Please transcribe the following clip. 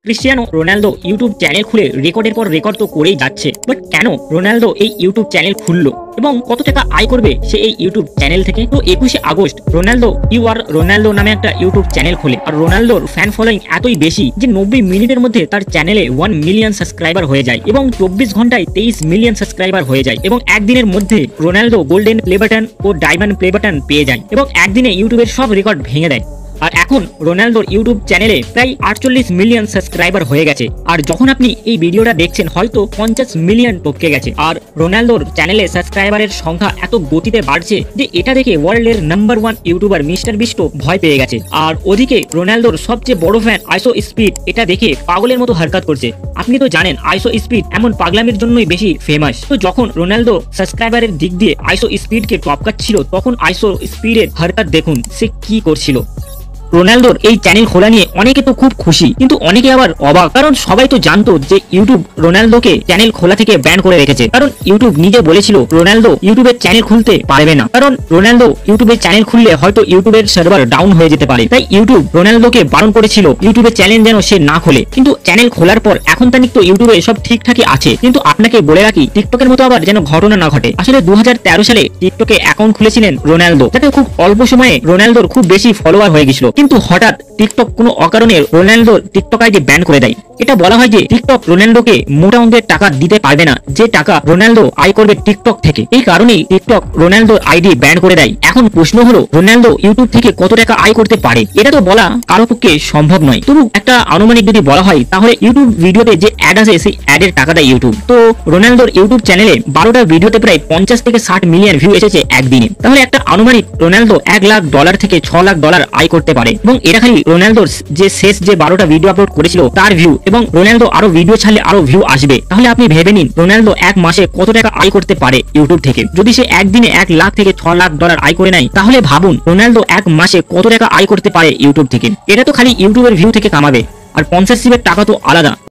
Cristiano Ronaldo YouTube channel খুলে রেকর্ডের পর রেকর্ড তো করেই যাচ্ছে, বাট কেন রোনালদো এই ইউটিউব চ্যানেল খুললো এবং কত টাকা আয় করবে সে এই ইউটিউব চ্যানেল থেকে? তো 21শে আগস্ট রোনালদো রোনালদো নামে একটা ইউটিউব চ্যানেল খোলে। আর রোনালদোর ফ্যান ফলোয়িং এতই বেশি যে 90 মিনিটের মধ্যে তার চ্যানেলে 1 মিলিয়ন সাবস্ক্রাইবার হয়ে যায় এবং 24 ঘন্টায় 23 মিলিয়ন সাবস্ক্রাইবার হয়ে যায় এবং একদিনের মধ্যে Ronaldo golden play button oh diamond play button পেয়ে যায় এবং একদিনে ইউটিউবের সব রেকর্ড ভেঙে দেয়। আর এখন রোনালদোর ইউটিউব চ্যানেলে প্রায় 48 মিলিয়ন সাবস্ক্রাইবার হয়ে গেছে। আর যখন আপনি এই ভিডিওটা দেখছেন হয়তো 50 মিলিয়ন টপকে গেছে। আর রোনালদোর চ্যানেলে সাবস্ক্রাইবারের সংখ্যা এত গতিতে বাড়ছে যে এটা দেখে ওয়ার্ল্ডের নাম্বার 1 ইউটিউবার মিস্টার বিস্ট ভয় পেয়ে গেছে। আর ওদিকে রোনালদোর সবচেয়ে বড় ফ্যান আইসো স্পিড এটা দেখে পাগলের মতো হারকাত করছে। আপনি তো জানেন আইসো স্পিড এমন পাগলামির জন্যই বেশি ফেমাস। তো যখন রোনালদো সাবস্ক্রাইবারের দিক দিয়ে আইসো স্পিডকে টপকাচ্ছিল তখন আইসো স্পিডের হারকাত দেখুন সে কি করছিল। রোনালদোর এই চ্যানেল খোলা নিয়ে অনেকে তো খুব খুশি, কিন্তু অনেকে আবার অবাক, কারণ সবাই তো জানতো যে ইউটিউব রোনালদোকে চ্যানেল খোলা থেকে ব্যান করে রেখেছে। কারণ ইউটিউব নিজে বলেছিল রোনালদো ইউটিউবের চ্যানেল খুলতে পারবে না, কারণ রোনালদো ইউটিউবের চ্যানেল খুললে হয়তো ইউটিউবের সার্ভার ডাউন হয়ে যেতে পারে। তাই ইউটিউব রোনালদোকে বারণ করেছিল ইউটিউবের চ্যানেল যেন সে না খোলে। কিন্তু চ্যানেল খোলার পর এখন তানিক তো ইউটিউবে সব ঠিকঠাকই আছে। কিন্তু আপনাকে বলে রাখি টিকটকের মতো আবার যেন ঘটনা না ঘটে। আসলে 2013 সালে টিকটকে অ্যাকাউন্ট খুলেছিলেন রোনালদো, যাতে খুব অল্প সময়ে রোনালদোর খুব বেশি ফলোয়ার হয়ে গেছিল। কিন্তু হঠাৎ টিকটক কোনো অকারণে রোনালদোর টিকটক আইডি ব্যান করে দেয়। এটা বলা হয় যে টিকটক রোনালদোকে মোটা অঙ্কের টাকা দিতে পারবে না, যে টাকা রোনালদো আয় করবে টিকটক থেকে। এই কারণেই টিকটক রোনালদোর আইডি ব্যান করে দেয়। এখন প্রশ্ন হলো রোনালদো ইউটিউব থেকে কত টাকা আয় করতে পারে? এটা তো বলা কারো পক্ষে সম্ভব নয়। তবু একটা আনুমানিক যদি বলা হয় তাহলে ইউটিউব ভিডিওতে যে অ্যাড আসে সেই অ্যাডের টাকা দেয় ইউটিউব। তো রোনালদোর ইউটিউব চ্যানেলে 12টা ভিডিওতে প্রায় 50 থেকে 60 মিলিয়ন ভিউ এসেছে একদিনে। তাহলে একটা আনুমানিক রোনালদো $1 লাখ থেকে $6 লাখ আয় করতে পারে। এবং এটা খালি রোনালদোর যে শেষ যে 12টা ভিডিও আপলোড করেছিল তার ভিউ, এবং রোনালদো আরো ভিডিও ছাড়লে আরো ভিউ আসবে। তাহলে আপনি ভেবে নিন রোনালদো এক মাসে কত টাকা আয় করতে পারে ইউটিউব থেকে। যদি সে একদিনে $1 লাখ থেকে $6 লাখ আয় করে নেয় তাহলে ভাবুন রোনালদো এক মাসে কত টাকা আয় করতে পারে ইউটিউব থেকে। এটা তো খালি ইউটিউবের ভিউ থেকে কামাবে, আর স্পন্সরশিপের টাকা তো আলাদা।